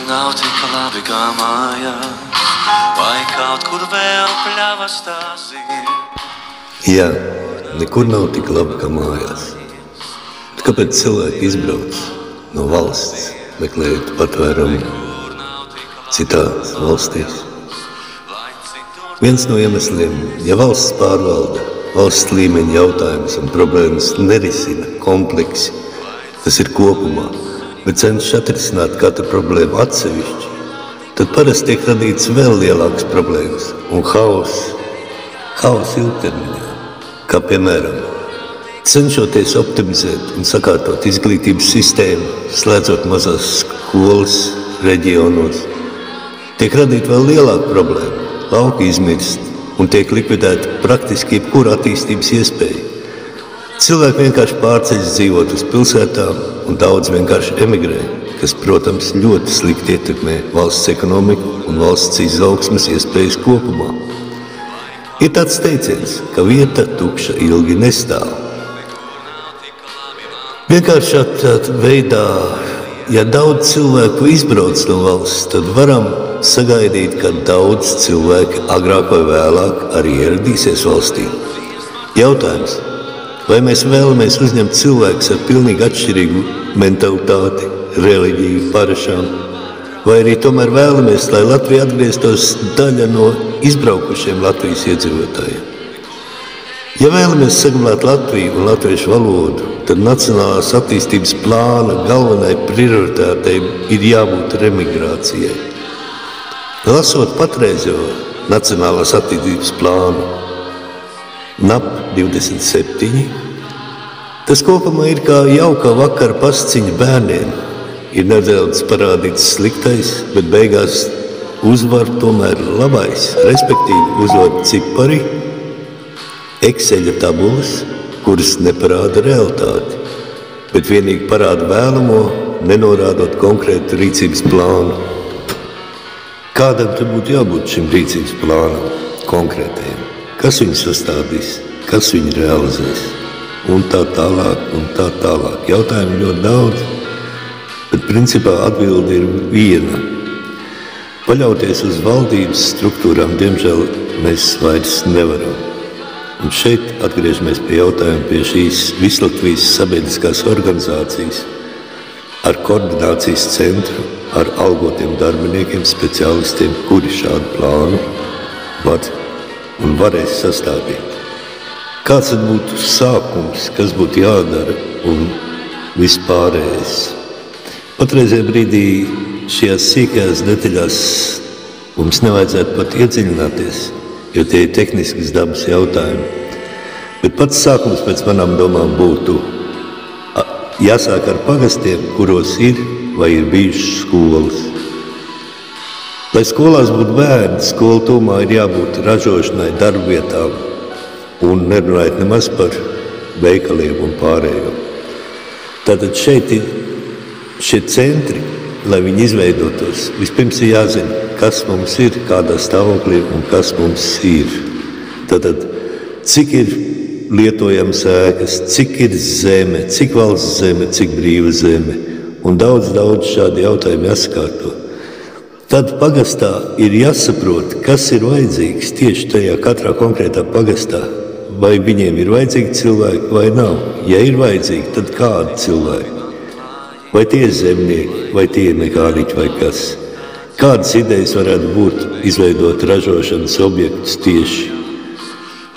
nav tik labi kā mājās, vai kaut kur vēl pļavas tās ir. Jā, nekur nav tik labi kā mājās. Bet kāpēc cilvēki izbrauc no valsts, meklējot patvērumu citās valstīs? Viens no iemesliem, ja valsts pārvalda valsts līmeņa jautājumus un problēmas nerisina kompleksi, tas ir kopumā, bet cenšas atrisināt katru problēmu atsevišķi, tad parasti tiek radīts vēl lielākas problēmas un haoss ilgtermiņā, kā piemēram, cenšoties optimizēt un sakārtot izglītības sistēmu, slēdzot mazās skolas reģionos, tiek radīta vēl lielāka problēma. Lauki izmirst un tiek likvidēta praktiski jebkura attīstības iespēja. Cilvēki vienkārši pārceļas dzīvot uz pilsētām un daudz vienkārši emigrē, kas, protams, ļoti slikti ietekmē valsts ekonomiku un valsts izaugsmes iespējas kopumā. Ir tāds teiciens, ka vieta tukša ilgi nestāv. Vienkārši tādā veidā, ja daudz cilvēku izbrauc no valsts, tad varam sagaidīt, ka daudz cilvēki agrāk vai vēlāk arī ieradīsies valstī. Jautājums, vai mēs vēlamies uzņemt cilvēkus ar pilnīgi atšķirīgu mentalitāti, reliģiju, parašām, vai arī tomēr vēlamies, lai Latvija atgrieztos daļa no izbraukušiem Latvijas iedzīvotājiem. Ja vēlamies saglabāt Latviju un latviešu valodu, tad nacionālās attīstības plāna galvenai prioritātei ir jābūt remigrācijai. Lasot patreizējo nacionālās attīstības plānu NAP 27, tas kopumā ir kā jauka vakara pasciņa bērniem. Ir nedaudz parādīts sliktais, bet beigās uzvar tomēr labais, respektīvi uzvar cipari, Exceļa tabulas, kuras neparāda realitāti, bet vienīgi parāda vēlamo, nenorādot konkrētu rīcības plānu. Kādam tad būtu jābūt šim rīcības plānam, konkrētajam? Kas viņu sastādīs, kas viņu realizēs? Un tā tālāk, un tā tālāk. Jautājumu ļoti daudz, bet principā atbilde ir viena. Paļauties uz valdības struktūrām, diemžēl, mēs vairs nevaram. Un šeit atgriežamies pie jautājuma pie šīs Vislatvijas sabiedriskās organizācijas ar koordinācijas centru, ar algotiem darbiniekiem, speciālistiem, kuri šādu plānu var un varēs sastādīt. Kāds tad būtu sākums, kas būtu jādara un vispārējais? Patreizajā brīdī šajās sīkajās detaļās mums nevajadzētu pat iedziļināties, jo tie ir tehniskas dabas jautājumi. Bet pats sākums pēc manām domām būtu jāsāk ar pagastiem, kuros ir vai ir bijušas skolas. Lai skolās būtu bērni, skolu tūmā ir jābūt ražošanai, darbvietām un nerunājot nemaz par veikaliem un pārējo. Tātad šeit ir šie centri, lai viņi izveidotos. Vispirms ir jāzina, kas mums ir, kādā stāvoklī un kas mums ir. Tātad, cik ir lietojams ēkas, cik ir zeme, cik valsts zeme, cik brīva zeme. Un daudz šādi jautājumi jāsakārto. Tad pagastā ir jāsaprot, kas ir vajadzīgs tieši tajā katrā konkrētā pagastā. Vai viņiem ir vajadzīgi cilvēki vai nav. Ja ir vajadzīgi, tad kādi cilvēki? Vai tie ir zemnieki, vai tie ir mekāniķi vai kas? Kādas idejas varētu būt izveidot ražošanas objektus tieši?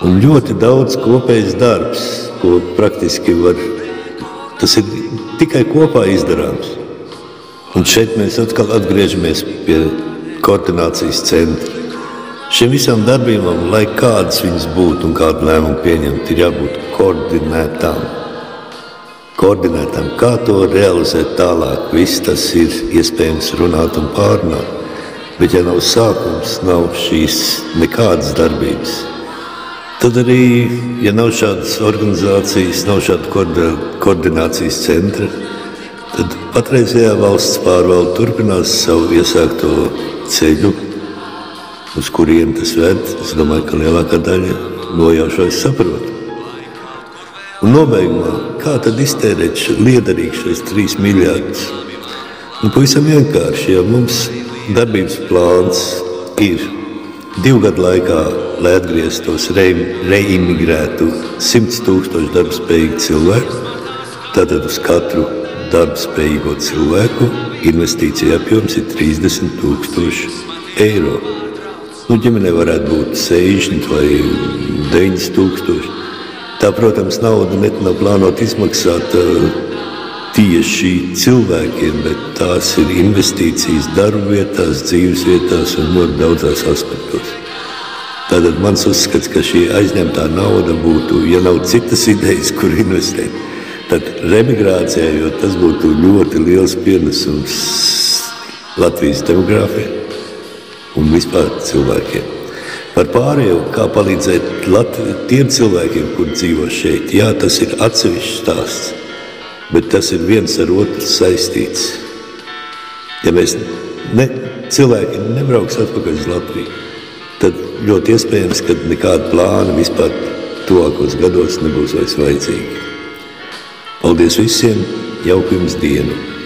Un ļoti daudz kopējs darbs, ko praktiski var, tas ir tikai kopā izdarāms. Un šeit mēs atkal atgriežamies pie koordinācijas centra. Šiem visām darbībām, lai kādas viņas būtu un kādu lēmumu pieņemt, ir jābūt koordinētām. Kā to realizēt tālāk, viss tas ir iespējams runāt un pārunāt. Bet ja nav sākums, nav šīs nekādas darbības, tad arī, ja nav šādas organizācijas, nav šāda koordinācijas centra, tad patreizējā valsts pārvalde turpinās savu iesākto ceļu, uz kuriem tas ved. Es domāju, ka lielākā daļa nojaušais saprot. Un nobeigumā, kā tad iztērēt liederīgi šos 3 miljārdus? Pavisam vienkārši, ja mums darbības plāns ir 2 gadu laikā, lai atgrieztos reimigrētu 100 000 darbspējīgu cilvēku, tātad uz katru darbspējīgo cilvēku investīcija apjoms ir 30 000 eiro. Ģimenei varētu būt 60 vai 90 000. Tā, protams, nauda nav plānota izmaksāt tieši cilvēkiem, bet tās ir investīcijas darba vietās, dzīves vietās un ļoti daudzās aspektos. Tātad mans uzskats, ka šī aizņemtā nauda būtu, ja nav citas idejas, kur investēt, tad remigrācijā, jo tas būtu ļoti liels pienesums Latvijas demogrāfijai un vispār cilvēkiem. Par pārējo, kā palīdzēt tiem cilvēkiem, kur dzīvo šeit, jā, tas ir atsevišķs stāsts, bet tas ir viens ar otru saistīts. Ja cilvēki nebrauks atpakaļ uz Latviju, tad ļoti iespējams, ka nekāda plāna vispār tuvākos gados nebūs vairs vajadzīgi. Paldies visiem, jauku jums dienu!